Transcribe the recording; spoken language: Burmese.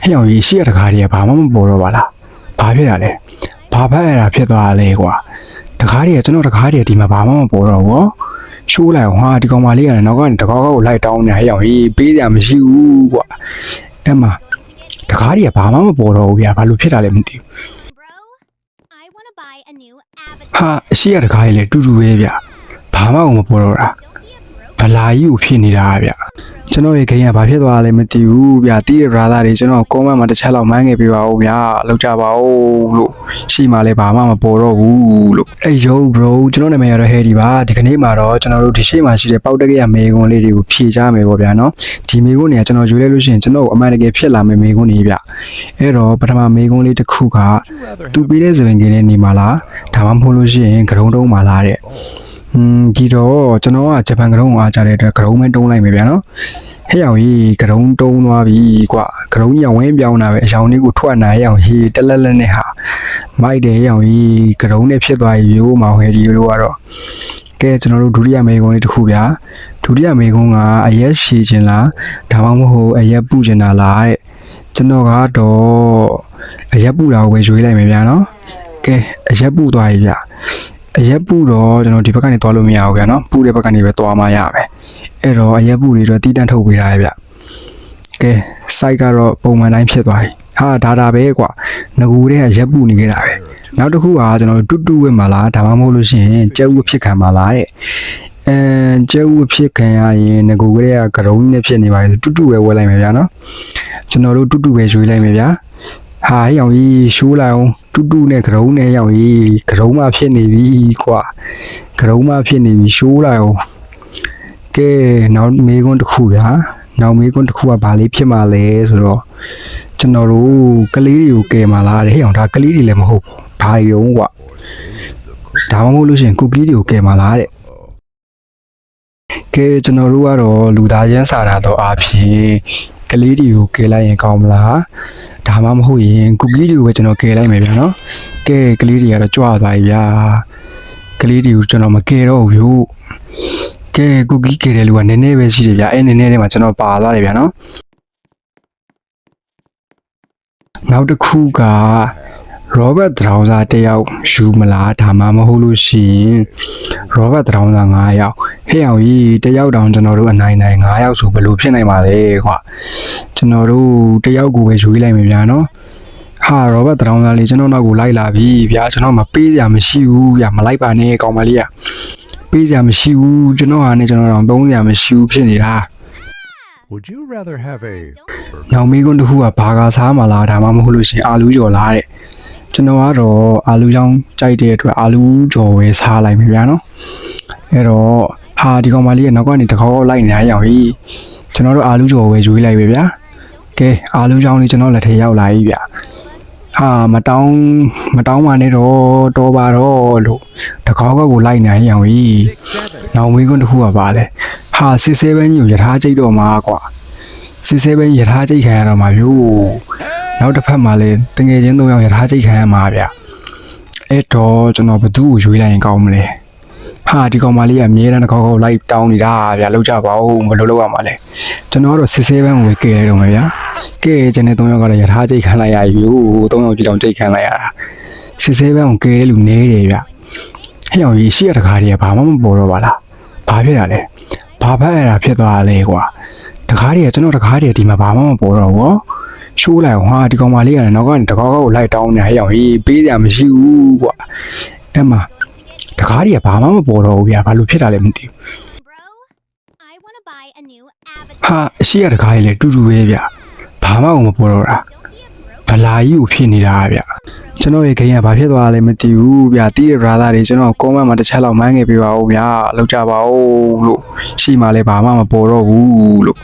ဟဲ့အောင်ကြီးရှေ့ရတကားတွေကဘာမှမပေါ်တော့ပါလားဘာဖြစ်တာလဲဘာဖက်ရတာဖြစ်သွားလဲကွာတကားတွေကကျွန်တော်တကားတွေဒီမှာဘာမှမပေါ်တော့ဘူးရှိုးလိုက်ဟာဒီကောင်မလေးကလည်းနောက်ကနေတကားကိုလိုက်တောင်းနေဟဲ့အောင်ကြီးပေးကြမရှိဘူးကွာအဲ့မှာတကားတွေကဘာမှမပေါ်တော့ဘူးဗျာဘာလို့ဖြစ်တာလဲမသိဘူးဟာရှေ့ရတကားတွေလည်းတူတူပဲဗျာဘာမှမပေါ်တော့တာဘလာကြီးကိုဖြစ်နေတာဗျာကျွန်တော်ရဲ့ဂိမ်းကဘာဖြစ်သွားလဲမသိဘူးဗျာတီးတဲ့ brother တွေကျွန်တော်ကွန်မန့်မှာတစ်ချက်လောက်မှန်းခဲ့ပေးပါဦးဗျာလောက်ကြပါဦးလို့ရှိမှလည်းဘာမှမပေါ်တော့ဘူးလို့အေး yo bro ကျွန်တော်နာမည်ကတော့ Harry ပါဒီကနေ့မှာတော့ကျွန်တော်တို့ဒီရှေ့မှာရှိတဲ့ပေါက်တက်ကရမေကွန်းလေးတွေကိုဖြေချမယ်ပေါ့ဗျာနော်ဒီမေကွန်းတွေကကျွန်တော်ယူလိုက်လို့ရှိရင်ကျွန်တော်အမှန်တကယ်ဖြစ်လာမယ့်မေကွန်းတွေဗျအဲ့တော့ပထမမေကွန်းလေးတစ်ခုကသူပေးတဲ့စပင်ကင်းလေးနေမှာလားဒါမှမဟုတ်လို့ရှိရင်ဂရုံးတုံးမှာလားတဲ့ဒီတော့ကျွန်တော်ကဂျပန်ကရုံးကိုအားကြတဲ့အတွက်ကရုံးမဲတုံးလိုက်မယ်ဗျာနော်ဟဲ့အောင်ကြီးကရုံးတုံးသွားပြီကွာကရုံးကြီးဝင်းပြောင်းတာပဲအယောင်လေးကိုထွက်နိုင်ရအောင်ဟေးတလက်လက်နဲ့ဟာမိုက်တယ်ဟဲ့အောင်ကြီးကရုံးနဲ့ဖြစ်သွားပြီရိုးမောင်ဟဲဒီလိုကတော့ကဲကျွန်တော်တို့ဒုတိယမေကုန်းလေးတစ်ခုဗျာဒုတိယမေကုန်းကအရက်ရှည်ခြင်းလားဒါမှမဟုတ်အရက်ပူခြင်းလားတဲ့ကျွန်တော်ကတော့အရက်ပူတာကိုပဲရွေးလိုက်မယ်ဗျာနော်ကဲအရက်ပူသွားပြီဗျာအရက်ပူတော့ကျွန်တော်ဒီဘက်ကနေသွားလို့မရဘူးဗျာနော်ပူတဲ့ဘက်ကနေပဲသွားမှရမယ်အဲ့တော့အရက်ပူတွေတော့တီးတန့်ထုတ်ပေးထားရဗျကဲ site ကတော့ပုံမှန်တိုင်းဖြစ်သွားပြီဟာဒါပဲကွာငကူတဲ့ရက်ပူနေခဲ့တာပဲနောက်တစ်ခုကကျွန်တော်တူဝက်မှာလားဒါမှမဟုတ်လို့ရှိရင်ကျဲဥဖြစ်ခံမှာလားတဲ့ကျဲဥဖြစ်ခံရရင်ငကူတဲ့ကကရုံးနဲ့ဖြစ်နေပါလေတူပဲဝယ်လိုက်မယ်ဗျာနော်ကျွန်တော်တို့တူပဲရွေးလိုက်မယ်ဗျာဟာဟိအောင်ကြီးရှိုးလိုက်အောင်တူနဲ့ကရုံးနဲ့ရောက်ကြီးကရုံးမှဖြစ်နေပြီကွာကရုံးမှဖြစ်နေပြီရှိုးလိုက်အောင်ကဲနောက်မေးခွန်းတစ်ခုဗျာနောက်မေးခွန်းတစ်ခုကဘာလေးဖြစ်မှာလဲဆိုတော့ကျွန်တော်တို့ကလေးတွေကိုကယ်မှာလားတဲ့ဟဲ့အောင်ဒါကလေးတွေလည်းမဟုတ်ဘူးဘာရုံကွာဒါမှမဟုတ်လို့ရှိရင်ကူကီးတွေကိုကယ်မှာလားတဲ့ကဲကျွန်တော်တို့ကတော့လူသားချင်းစာနာတော့အားဖြင့်ကလေးတွေကိုကယ်လိုက်ရင်ကောင်းမလားဒါမှမဟုတ်ရင်ကူကီးတွေကိုပဲကျွန်တော်ကယ်လိုက်မယ်ဗျာနော်ကဲကလေးတွေကတော့ကြွားသွားပြီဗျာကလေးတွေကိုကျွန်တော်မကယ်တော့ဘူးကဲကူကီးကယ်တဲ့လူကနည်းနည်းပဲရှိတယ်ဗျာအဲ့နည်းနည်းလေးမှာကျွန်တော်ပါသွားတယ်ဗျာနော်နောက်တစ်ခုက Robert Trouser တယောက်ယူမလားဒါမှမဟုတ်လို့ရှိရင် Robert Trouser 9ယောက်ဟဲ့အောင်ကြီးတယောက်တောင်ကျွန်တော်တို့အနိုင်9ယောက်ဆိုဘယ်လိုဖြစ်နိုင်ပါလဲကွာကျွန်တော်တို့တယောက်ကိုပဲယူလိုက်မယ်ဗျာနော်ဟာ Robert Trouser လေးကျွန်တော်နောက်ကိုလိုက်လာပြီဗျာကျွန်တော်မပေးစရာမရှိဘူးဗျာမလိုက်ပါနဲ့ကောင်မလေးကပေးစရာမရှိဘူးကျွန်တော်ဟာနဲ့ကျွန်တော်တော့သုံးစရာမရှိဘူးဖြစ်နေတာ Would you rather have a နောက်မေးခွန်းတစ်ခုကဘာကစားမလားဒါမှမဟုတ်လို့ရှိရင်အာလူးကြော်လားတဲ့ကျွန်တော်ကတော့အာလူးချောင်းကြိုက်တဲ့အတွက်အာလူးကြော်ပဲစားလိုက်ပြီဗျာနော်အဲ့တော့ဟာဒီကောင်မလေးကနောက်ကနေတကောက်လိုက်နေရအောင်ကြီးကျွန်တော်တို့အာလူးကြော်ပဲရွေးလိုက်ပြီဗျာကဲအာလူးချောင်းလေးကျွန်တော်လက်ထဲရောက်လာပြီဗျာဟာမတောင်းပါနဲ့တော့ပါတော့လို့တကောက်ကိုလိုက်နေရအောင်ကြီးနောက်မေးခွန်းတစ်ခုကပါလဲဟာစစ်ဆေးဘန်းကြီးကိုယထာကျိတ်တော့မှာကွာစစ်ဆေးဘန်းယထာကျိတ်ခံရတော့မှာဗျို့နောက်တစ်ဖက်မှာလည်းတငယ်ချင်း3ယောက်ယထာကျိတ်ခံရမှာဗျအဲ့တော့ကျွန်တော်ဘသူ့ကိုရွေးလိုက်ရင်ကောင်းမလဲဟာဒီကောင်မလေးကအမြဲတမ်းတစ်ခေါက်လိုက်တောင်းနေတာဗျလောက်ကြပါဦးမလို့လောက်ရမှာလဲကျွန်တော်ကတော့စစ်ဆေးဘန်းကိုပဲကဲရတော့မှာဗျကဲကျန်တဲ့3ယောက်ကတော့ယထာကျိတ်ခံလိုက်ရပြီ3ယောက်ကြည့်တော့ကျိတ်ခံလိုက်ရတာစစ်ဆေးဘန်းကိုကဲတဲ့လူနေတယ်ဗျဟဲ့အောင်ကြီးရှေ့ရတကားတွေကဘာမှမပေါ်တော့ပါလားဘာဖြစ်တာလဲဘာဖက်ရတာဖြစ်သွားလဲကွာတကားတွေကကျွန်တော်တကားတွေဒီမှာဘာမှမပေါ်တော့ဘူးရှိုးလိုက်အောင်ဟာဒီကောင်မလေးကလည်းနောက်ကနေတကားကိုလိုက်တောင်းနေဟဲ့အောင်ကြီးပေးစရာမရှိဘူးကွာအဲ့မှာတကားတွေကဘာမှမပေါ်တော့ဘူးဗျာဘာလို့ဖြစ်တာလဲမသိဘူးဟာအရှိရတကားတွေလည်းတူတူပဲဗျာဘာမှမပေါ်တော့တာဘလာကြီးကိုဖြစ်နေတာဗျာကျွန်တော်ရဲ့ဂိမ်းကဘာဖြစ်သွားလဲမသိဘူးဗျာတီးတဲ့ brother တွေကျွန်တော်ကွန်မန့်မှာတစ်ချက်လောက်မှန်းခဲ့ပေးပါဦးဗျာလောက်ကြပါဦးလို့ရှိမှလည်းဘာမှမပေါ်တော့ဘူးလို့